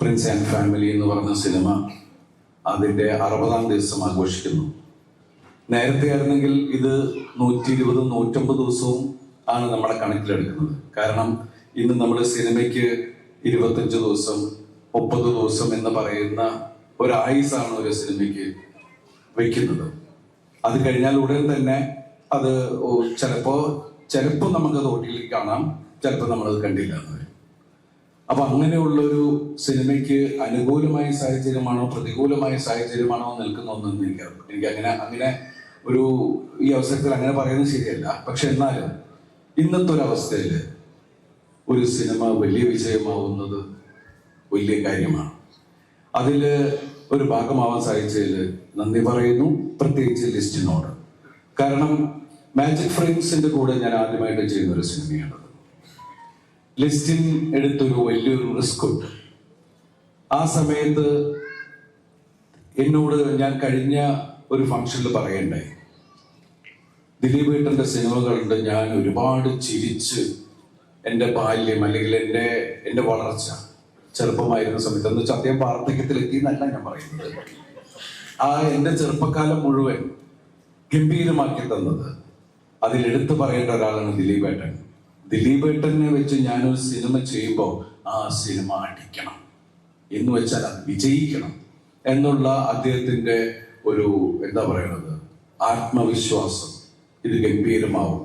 Prince and family എന്ന് പറഞ്ഞ cinema അതിൻ്റെ 60-ാം ദിവസം ആഘോഷിക്കുന്നു. നേരത്തെ ആയിരുന്നെങ്കിൽ ഇത് 120, 150 ദിവസവും ആണ് നമ്മുടെ കണക്കിലെടുക്കുന്നത്. കാരണം ഇന്ന് നമ്മൾ സിനിമയ്ക്ക് 25 ദിവസം, 30 ദിവസം എന്ന് പറയുന്ന ഒരായുസാണ് ഒരു സിനിമയ്ക്ക് വെക്കുന്നത്. അത് കഴിഞ്ഞാൽ ഉടൻ തന്നെ അത് ചിലപ്പോൾ നമുക്കത് OTT കാണാം, ചിലപ്പോൾ നമ്മളത് കണ്ടില്ല എന്ന് വരും. അപ്പൊ അങ്ങനെയുള്ളൊരു സിനിമയ്ക്ക് അനുകൂലമായ സാഹചര്യമാണോ പ്രതികൂലമായ സാഹചര്യമാണോ നിൽക്കുന്നതെന്ന് എനിക്ക് അങ്ങനെ ഒരു ഈ അവസരത്തിൽ അങ്ങനെ പറയുന്നത് ശരിയല്ല. പക്ഷെ എന്നാലും ഇന്നത്തെ ഒരു അവസ്ഥയിൽ ഒരു സിനിമ വലിയ വിജയമാവുന്നത് വലിയ കാര്യമാണ്. അതിൽ ഒരു ഭാഗമാവാൻ സാധിച്ചതിൽ നന്ദി പറയുന്നു, പ്രത്യേകിച്ച് ലിസ്റ്റിനോട്. കാരണം മാജിക് ഫ്രെയിംസിന്റെ കൂടെ ഞാൻ ആദ്യമായിട്ട് ചെയ്യുന്ന ഒരു സിനിമയാണത്. ലിസ്റ്റിൻ എടുത്തൊരു വലിയൊരു റിസ്ക് ഉണ്ട്. ആ സമയത്ത് എന്നോട് ഞാൻ കഴിഞ്ഞ ഒരു ഫംഗ്ഷനിൽ പറയണ്ടായി, ദിലീപ് ഏട്ടൻ്റെ സിനിമകളുണ്ട്, ഞാൻ ഒരുപാട് ചിരിച്ച് എൻ്റെ ബാല്യം അല്ലെങ്കിൽ എൻ്റെ വളർച്ച ചെറുപ്പമായിരുന്ന സമയത്ത്, എന്ന് വെച്ചാൽ അദ്ദേഹം വാർദ്ധക്യത്തിലെത്തി എന്നല്ല ഞാൻ പറയുന്നത്, ആ എൻ്റെ ചെറുപ്പക്കാലം മുഴുവൻ ഗംഭീരമാക്കി തന്നത് അതിലെടുത്ത് പറയേണ്ട ഒരാളാണ് ദിലീപ് ഏട്ടൻ. ദിലീപ് ഏട്ടനെ വെച്ച് ഞാനൊരു സിനിമ ചെയ്യുമ്പോൾ ആ സിനിമ അടിക്കണം എന്ന് വെച്ചാൽ അത് വിജയിക്കണം എന്നുള്ള അദ്ദേഹത്തിന്റെ ഒരു എന്താ പറയുന്നത് ആത്മവിശ്വാസം, ഇത് ഗംഭീരമാവും.